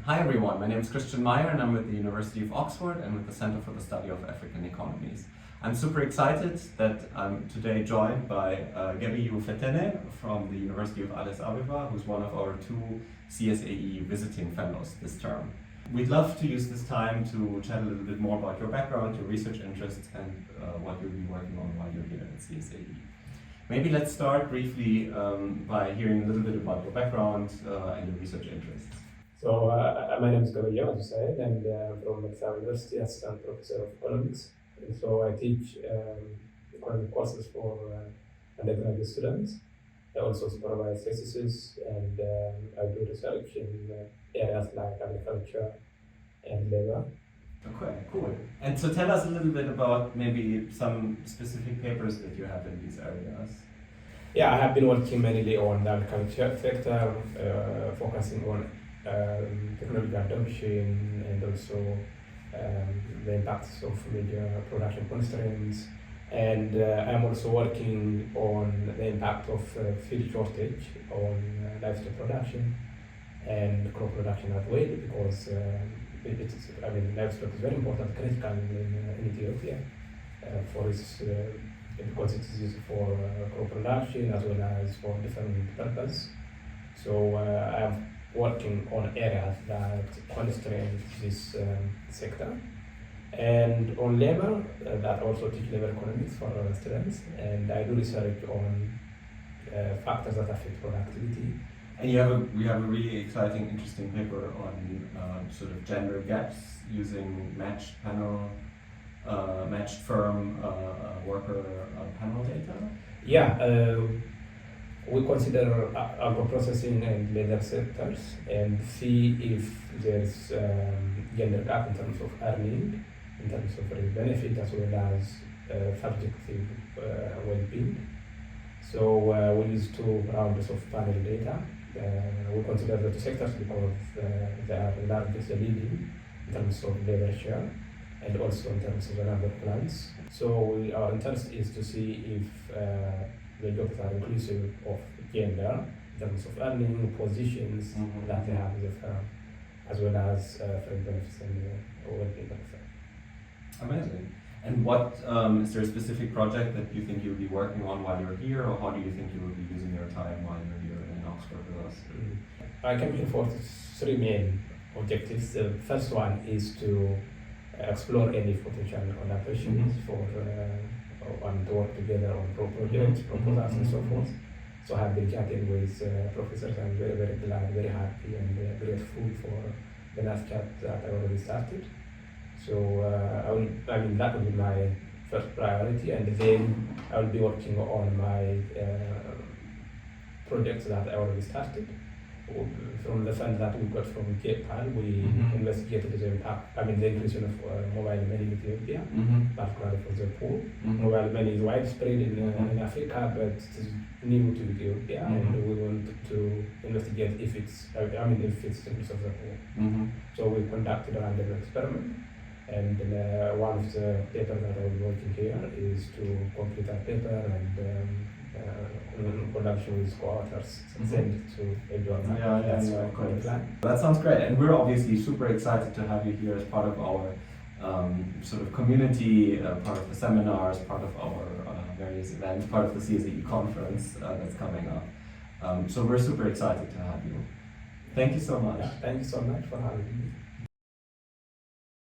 Hi everyone, my name is Meyer and I'm with the University of Oxford and with the Center for the Study of African Economies. I'm super excited that I'm today joined by Gebeyehu Fetene from the University of Addis Ababa, who's one of our two CSAE Visiting Fellows this term. We'd love to use this time to chat a little bit more about your background, your research interests, and what you'll be working on while you're here at CSAE. Maybe let's start briefly by hearing a little bit about your background and your research interests. So my name is Gebeyehu, as you said, and I'm from Meyer University, assistant professor of economics. And so I teach economic courses for undergraduate students. I also supervise theses, and I do research in areas like agriculture and labor. Okay, cool. And so tell us a little bit about maybe some specific papers that you have in these areas. Yeah, I have been working mainly on the agriculture sector, focusing on technology adoption and also the impacts of major production constraints. And I'm also working on the impact of feed shortage on livestock production and crop production as well, because livestock is very important, critical in Ethiopia for its because it is used for crop production as well as for different purposes. So I'm working on areas that constrain this sector, and on labor that also teach labor economics for students, and I do research on factors that affect productivity. And you have a really exciting, interesting paper on sort of gender gaps using matched firm worker panel data. Yeah. We consider agro-processing and leather sectors and see if there's gender gap in terms of earning, in terms of benefit, as well as subjective well-being. So we use two rounds of panel data. We consider the two sectors because they are the largest leading in terms of labor share and also in terms of the number of plants. So our interest is to see if the jobs are inclusive of gender in terms of earning positions that they have in the firm, as well as fringe benefits and well-being benefits. Amazing. And what is there a specific project that you think you'll be working on while you're here, or how do you think you will be using your time while you're here in Oxford with us? I came here for three main objectives. The first one is to explore any potential collaborations for and to work together on projects, proposals, and so forth. So I have been chatting with professors. I'm very, very glad, very happy, and grateful for the last chat that I already started. So that will be my first priority, and then I will be working on my projects that I already started. From the fund that we got from Japan, we investigated the impact, the inclusion of mobile money in Ethiopia, particularly for the poor. Mobile money is widespread in Africa, but it is new to Ethiopia, and we want to investigate if it's inclusive of the poor. So we conducted a random experiment, and one of the papers that I will be working here is to complete that paper and in conjunction with co-authors, send it to a journal. That's my current plan. That sounds great, and we're obviously super excited to have you here as part of our sort of community, part of the seminars, part of our various events, part of the CSAE conference that's coming up. So we're super excited to have you. Thank you so much. Yeah, thank you so much for having me.